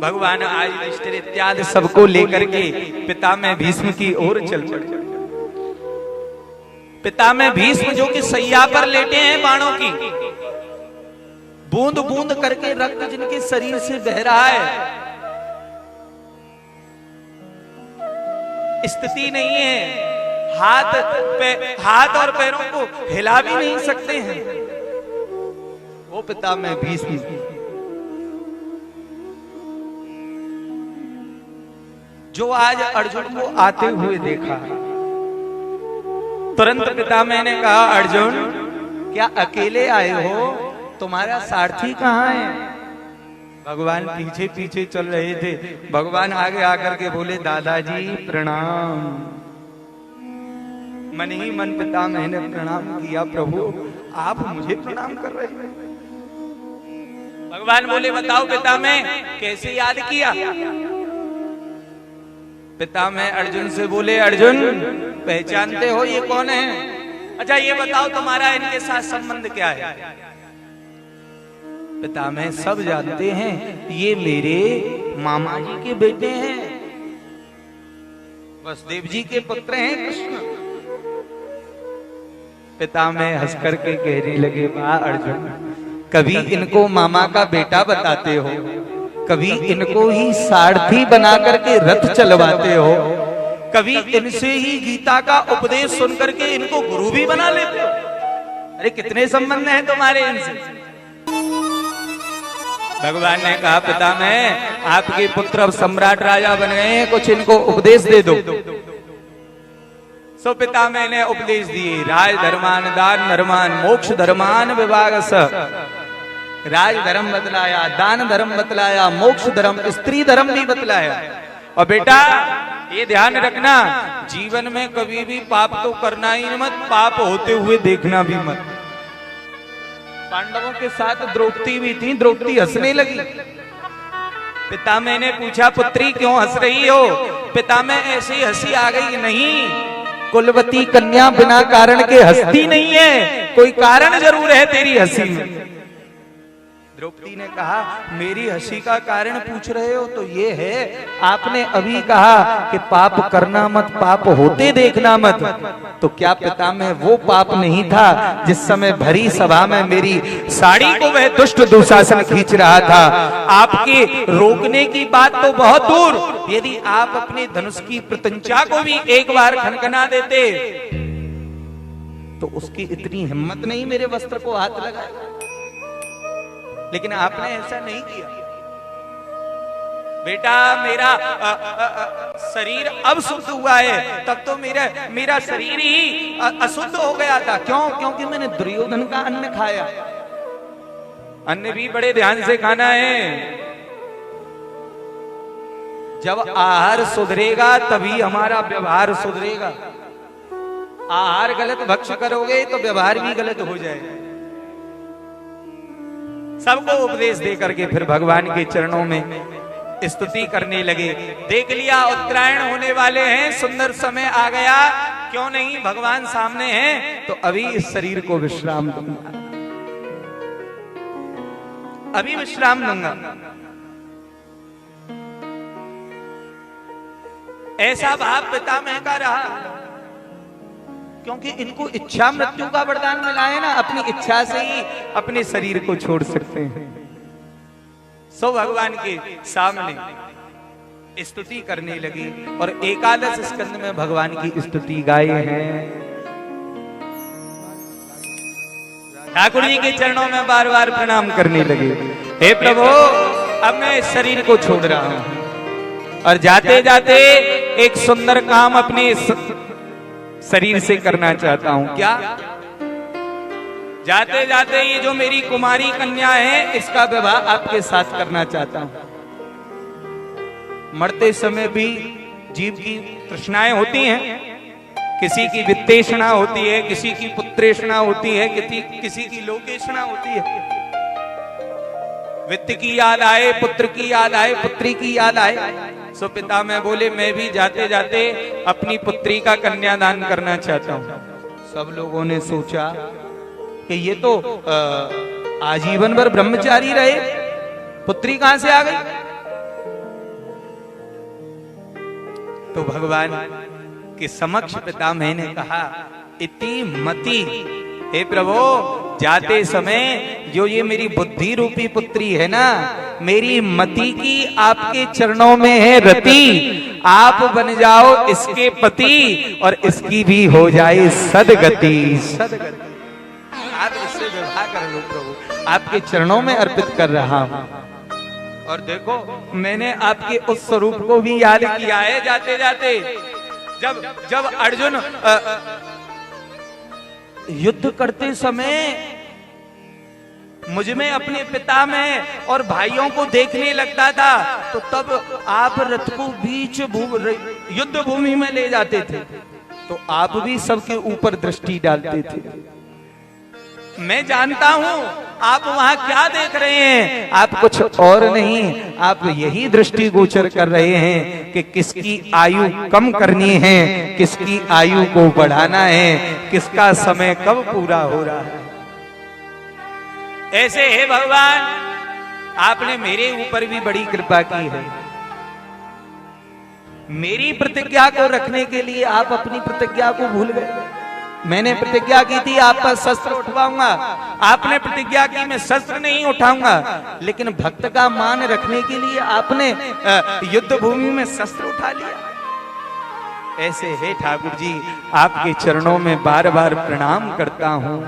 भगवान आज युधिष्ठिर इत्यादि सबको लेकर के पितामह भीष्म की ओर चल पड़े। पितामह भीष्म जो कि सैया पर लेटे हैं, बाणों की बूंद बूंद करके रक्त जिनके शरीर से बह रहा है, स्थिति नहीं है, हाथ और पैरों को हिला भी नहीं सकते हैं। वो पितामह भीष्म जो आज अर्जुन को आते हुए देखा, तुरंत पितामह ने कहा, अर्जुन क्या अकेले आए हो? तुम्हारा सारथी कहाँ है? भगवान पीछे पीछे चल रहे थे। भगवान आगे आकर के बोले, दादाजी प्रणाम। मन ही मन पितामह ने प्रणाम किया, प्रभु आप मुझे प्रणाम कर रहे हैं? भगवान बोले, बताओ पितामह कैसे याद किया? पितामह अर्जुन से बोले, अर्जुन पहचानते हो ये कौन है? अच्छा ये बताओ तुम्हारा इनके साथ संबंध क्या है? पितामह सब जानते हैं, ये मेरे मामा जी के बेटे हैं, वसुदेव जी के पुत्र हैं कृष्ण। पितामह हंस करके कहने लगे, वाह अर्जुन, कभी इनको मामा का बेटा बताते हो, कभी इनको ही सारथी बना करके रथ चलवाते हो, कभी इनसे ही गीता का उपदेश सुन करके इनको गुरु भी बना लेते हो। अरे कितने संबंध हैं तुम्हारे इनसे? भगवान ने कहा, पितामह आपके पुत्र अब सम्राट राजा बन गए हैं, कुछ इनको उपदेश दे दो। सो पितामह ने उपदेश दिए, राज धर्मान दान धर्मान मोक्ष धर्मान विभाग स। राज धर्म बतलाया, दान धर्म बतलाया, मोक्ष धर्म, स्त्री धर्म भी बतलाया। और बेटा ये ध्यान रखना, जीवन में कभी भी पाप तो करना ही मत, पाप होते हुए देखना भी मत। पांडवों के साथ द्रौपदी भी थी, द्रौपदी हंसने लगी। पितामह ने पूछा, पुत्री क्यों हंस रही हो? पितामह ऐसी हंसी आ गई, नहीं कुलवती कन्या बिना कारण के हंसती नहीं है, कोई कारण जरूर है तेरी हंसी में। द्रौपदी ने कहा, मेरी हंसी का कारण पूछ रहे हो तो ये है, आपने अभी कहा कि पाप करना मत, पाप होते देखना मत। तो क्या पितामह वो पाप नहीं था जिस समय भरी सभा में मेरी साड़ी को वह दुष्ट दुशासन खींच रहा था? आपके रोकने की बात तो बहुत दूर, यदि आप अपने धनुष की प्रत्यंचा को भी एक बार खनखना देते तो उसकी इतनी हिम्मत नहीं मेरे वस्त्र को हाथ लगाए। लेकिन आपने ऐसा नहीं किया। बेटा मेरा शरीर अब शुद्ध हुआ है, तब तो मेरा शरीर ही अशुद्ध हो गया था। क्यों? क्योंकि मैंने दुर्योधन का अन्न खाया। अन्न भी बड़े ध्यान से खाना है। जब आहार सुधरेगा तभी हमारा व्यवहार सुधरेगा। आहार गलत भक्ष्य करोगे तो व्यवहार भी गलत हो जाएगा। सबको उपदेश दे करके फिर भगवान के चरणों में स्तुति करने लगे। देख लिया उत्तरायण होने वाले हैं, सुंदर समय आ गया, क्यों नहीं भगवान सामने हैं, तो अभी इस शरीर को विश्राम दूंगा, अभी विश्राम दूंगा। ऐसा भाव पितामह का रहा, क्योंकि इनको इच्छा मृत्यु का वरदान मिला है ना, अपनी इच्छा से ही अपने शरीर को छोड़ सकते हैं। सो भगवान के सामने स्तुति करने लगी और एकादश स्कंद में भगवान की स्तुति गाई है। ठाकुर जी के चरणों में बार बार प्रणाम करने लगे, हे प्रभु अब मैं इस शरीर को छोड़ रहा हूं और जाते जाते एक सुंदर काम अपने शरीर से करना चाहता हूं। क्या? जाते जाते ये जो मेरी कुमारी कन्या है इसका विवाह आपके साथ करना चाहता हूं। मरते समय भी जीव की तृष्णाएं होती हैं, किसी की वित्तेषणा होती है, किसी की पुत्रेषणा होती है, किसी की लोकेषणा होती है। वित्त की याद आए, पुत्र की याद आए, पुत्री की याद आए। सो पितामह बोले, मैं भी जाते जाते अपनी पुत्री का कन्यादान करना चाहता हूं। सब लोगों ने सोचा कि ये तो आजीवन भर ब्रह्मचारी रहे, पुत्री कहां से आ गई? तो भगवान के समक्ष पितामह ने कहा, इति मति, हे प्रभु जाते समय जो ये मेरी बुद्धि रूपी पुत्री है ना, मेरी मति की आपके चरणों में है रति, आप बन जाओ इसके पति और इसकी भी हो जाए सदगति। सदगति आप इससे विवाह कर लो प्रभु, आपके चरणों में अर्पित कर रहा हूं। और देखो मैंने आपके उस स्वरूप को भी याद किया है जाते जाते, जब अर्जुन युद्ध करते समय मुझ में अपने पिता में और भाइयों को देखने लगता था, तो तब आप रथ को बीच युद्ध भूमि में ले जाते थे, तो आप भी सबके ऊपर दृष्टि डालते थे। मैं जानता हूं आप वहां क्या देख रहे हैं, आप कुछ और नहीं, आप यही दृष्टि गोचर कर रहे हैं कि किसकी आयु कम करनी है, किसकी आयु को बढ़ाना है, किसका समय कब पूरा हो रहा है। ऐसे है भगवान, आपने मेरे ऊपर भी बड़ी कृपा की है। मेरी प्रतिज्ञा को रखने के लिए आप अपनी प्रतिज्ञा को भूल गए। मैंने प्रतिज्ञा की थी आप पर शस्त्र उठवाऊंगा, आपने प्रतिज्ञा की मैं शस्त्र नहीं उठाऊंगा, लेकिन भक्त का मान रखने के लिए आपने युद्ध भूमि में शस्त्र उठा लिया। ऐसे है ठाकुर जी, आपके चरणों में बार बार प्रणाम करता हूं।